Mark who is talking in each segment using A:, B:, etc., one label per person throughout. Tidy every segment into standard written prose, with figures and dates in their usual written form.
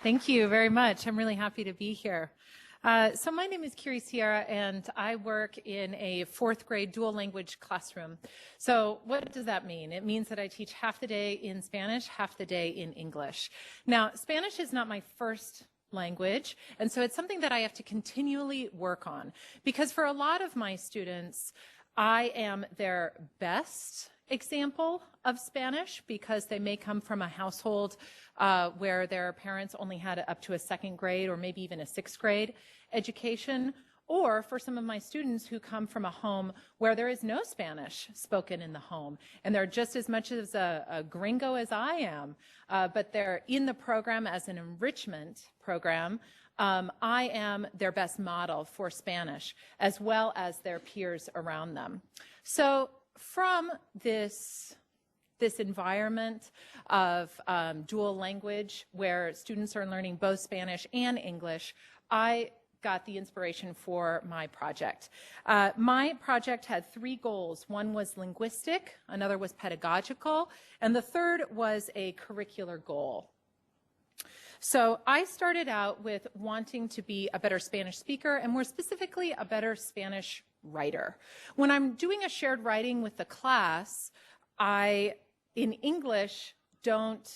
A: Thank you very much. I'm really happy to be here. So my name is Kyri and I work in a fourth grade dual language classroom. So what does that mean? It means that I teach half the day in Spanish, half the day in English. Now, Spanish is not my first language, and so it's something that I have to continually work on, because for a lot of my students, I am their best example of Spanish because they may come from a household where their parents only had up to a second grade or maybe even a sixth grade education, or for some of my students who come from a home where there is no Spanish spoken in the home, and they're just as much as a gringo as I am, but they're in the program as an enrichment program. I am their best model for Spanish, as well as their peers around them. So from this environment of dual language where students are learning both Spanish and English, I got the inspiration for my project. My project had three goals. One was linguistic, another was pedagogical, and the third was a curricular goal. So I started out with wanting to be a better Spanish speaker, and more specifically, a better Spanish writer. When I'm doing a shared writing with the class, I, in English, don't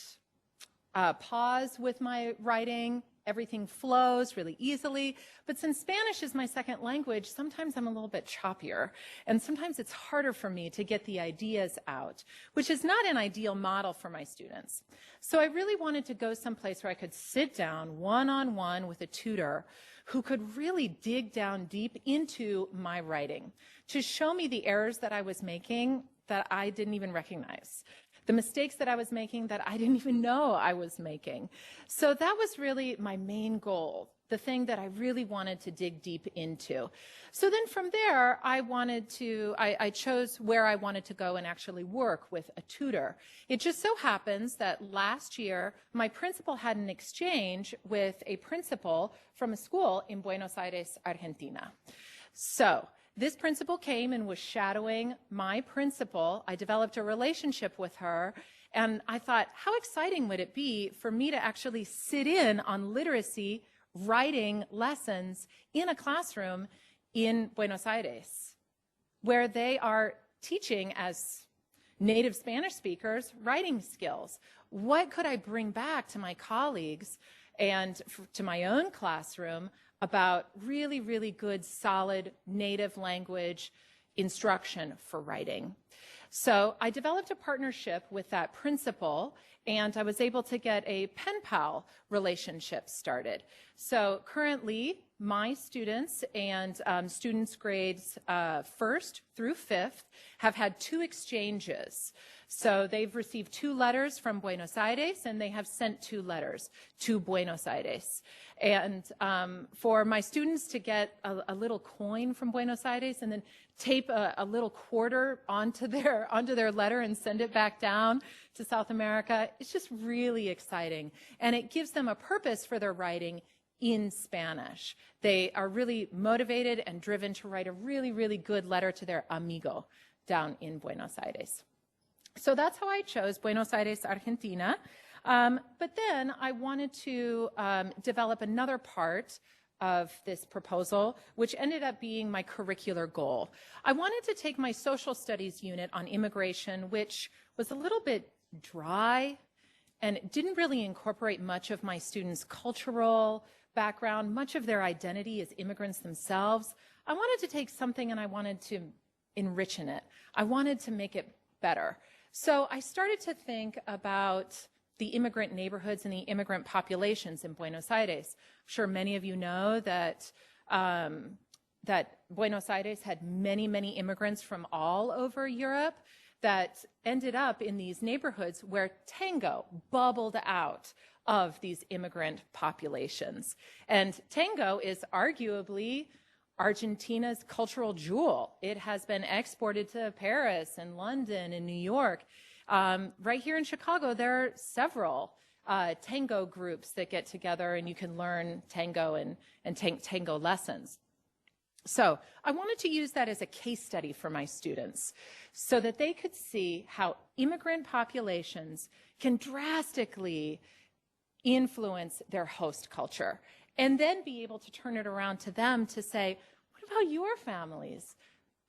A: pause with my writing. Everything flows really easily. But since Spanish is my second language, sometimes I'm a little bit choppier. And sometimes it's harder for me to get the ideas out, which is not an ideal model for my students. So I really wanted to go someplace where I could sit down one-on-one with a tutor who could really dig down deep into my writing to show me the errors that I was making that I didn't even recognize, the mistakes that I was making that I didn't even know I was making. So that was really my main goal, the thing that I really wanted to dig deep into. So then from there, I chose where I wanted to go and actually work with a tutor. It just so happens that last year, my principal had an exchange with a principal from a school in Buenos Aires, Argentina. So this principal came and was shadowing my principal. I developed a relationship with her, and I thought, how exciting would it be for me to actually sit in on literacy writing lessons in a classroom in Buenos Aires, where they are teaching as native Spanish speakers writing skills. What could I bring back to my colleagues and to my own classroom about really, really good, solid native language instruction for writing? So I developed a partnership with that principal, and I was able to get a pen pal relationship started. So currently, my students and students grades 1st through 5th have had 2 exchanges. So they've received 2 letters from Buenos Aires, and they have sent 2 letters to Buenos Aires. And for my students to get a little coin from Buenos Aires and then tape a little quarter onto their letter and send it back down to South America, it's just really exciting. And it gives them a purpose for their writing in Spanish. They are really motivated and driven to write a really, really good letter to their amigo down in Buenos Aires. So that's how I chose Buenos Aires, Argentina. But then I wanted to develop another part of this proposal, which ended up being my curricular goal. I wanted to take my social studies unit on immigration, which was a little bit dry and didn't really incorporate much of my students' cultural background, much of their identity as immigrants themselves. I wanted to take something and I wanted to enrich in it. I wanted to make it better. So I started to think about the immigrant neighborhoods and the immigrant populations in Buenos Aires. I'm sure many of you know that that Buenos Aires had many, many immigrants from all over Europe that ended up in these neighborhoods where tango bubbled out of these immigrant populations. And tango is arguably Argentina's cultural jewel. It has been exported to Paris and London and New York. Right here in Chicago, there are several tango groups that get together and you can learn tango and take tango lessons. So I wanted to use that as a case study for my students so that they could see how immigrant populations can drastically influence their host culture, and then be able to turn it around to them to say, what about your families?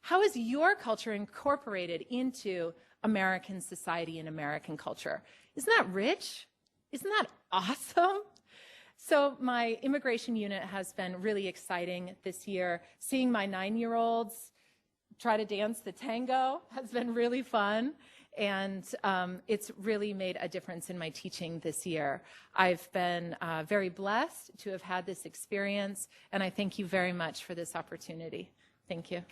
A: How is your culture incorporated into American society and American culture? Isn't that rich? Isn't that awesome? So my immigration unit has been really exciting this year. Seeing my 9-year-olds try to dance the tango has been really fun. And it's really made a difference in my teaching this year. I've been very blessed to have had this experience, and I thank you very much for this opportunity. Thank you.